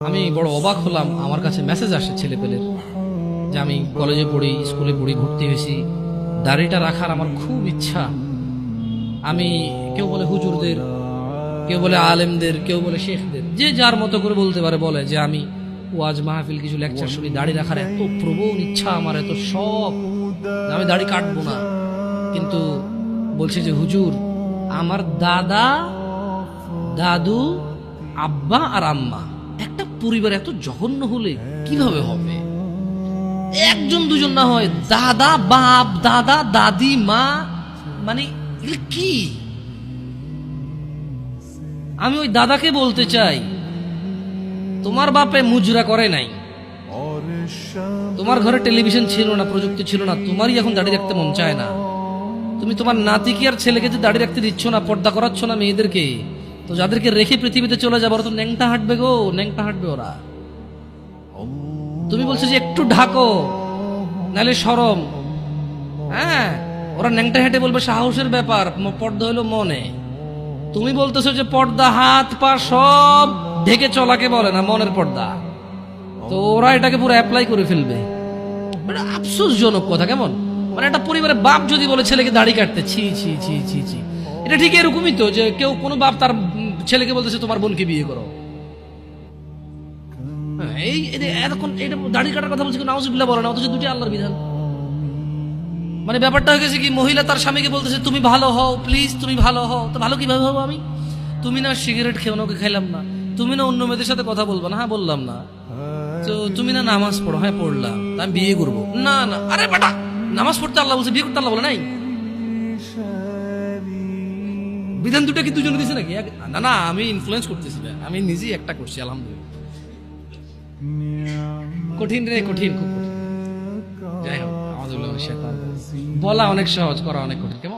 আমি বড় অবাক হলাম, আমার কাছে মেসেজ আসে ছেলেপেলের যে আমি কলেজে পড়ি, স্কুলে পড়ি, ভর্তি হয়েছি, দাড়িটা রাখার আমার খুব ইচ্ছা। আমি, কেউ বলে হুজুরদের, কেউ বলে আলেমদের, কেউ বলে শেখদের, যে যার মতো করে বলতে পারে, বলে যে আমি ওয়াজ মাহফিল কিছু লেকচার শুনি, দাড়ি রাখার এত প্রবল ইচ্ছা, আমার এত শখ, আমি দাড়ি কাটবো না। কিন্তু বলছে যে হুজুর, আমার দাদা, দাদু, আব্বা আর আম্মা, একটা পরিবার এত জঘন্য হলে কিভাবে হবে? একজন দুজন না হয়, দাদা, বাপ, দাদা, দাদি, মা, মানে এগুলো কি? আমি ওই দাদাকে বলতে চাই, তোমার বাপে মুজরা করে নাই, তোমার ঘরে টেলিভিশন ছিল না, প্রযুক্তি ছিল না, তোমারই এখন দাড়ি রাখতে মন চায় না। তুমি তোমার নাতিকে আর ছেলেকে যে দাড়ি রাখতে দিচ্ছ না, পর্দা করাচ্ছ না মেয়েদেরকে, তো যাদেরকে রেখে পৃথিবীতে চলে যাবো, ওরা তো ন্যাংটা হাঁটবে গো, ন্যাংটা হাঁটবে ওরা। তুমি বলছো যে একটু ঢাকো, নাহলে শরম। হ্যাঁ, ওরা ন্যাংটা হেঁটে বলবে সাহসের ব্যাপার, পর্দা হলো মনে। তুমি বলতেছো যে পর্দা হাত পা সব ঢেকে চলাকে বলে না, মনের পর্দা। তো ওরা এটাকে পুরো অ্যাপ্লাই করে ফেলবে। এটা আফসোসজনক কথা। কেমন মানে একটা পরিবারের বাপ যদি বলে ছেলেকে দাড়ি কাটতে, ছি ছি ছি ছি ছি। এটা ঠিক এরকমই তো, যে কেউ কোনো বাপ তার ছেলেকে বলতেছে তোমার বোনকে বিয়ে করো। এই এতক্ষণ এটা দাড়ি কাটার কথা বলছে, নাউজুবিল্লাহ বলে না, অথচ দুটি আল্লাহর বিধান। মানে ব্যাপারটা হয়ে গেছে কি, মহিলা তার স্বামীকে বলতেছে তুমি ভালো হও, প্লিজ তুমি ভালো হও। তো ভালো কিভাবে হবো আমি? তুমি না সিগারেট খেও না, ওকে খাইলাম না। তুমি না অন্য মেয়েদের সাথে কথা বলবা না, হ্যাঁ বললাম না। তো তুমি না নামাজ পড়ো, হ্যাঁ পড়লাম। আমি বিয়ে করবো না, না। আরে বেটা, নামাজ পড়তে আল্লাহ বলছে, বিয়ে করতে আল্লাহ বলে নাই? বিধান দুটো কি দুজনে দিছে নাকি? না না, আমি ইনফ্লুয়েন্স করতেছি না, আমি নিজেই একটা করছি, আলহামদুলিল্লাহ। কঠিন রে, কঠিন, খুব কঠিন। যাই হোক, আমাদের বলা অনেক সহজ, করা অনেক কঠিন। কেমন?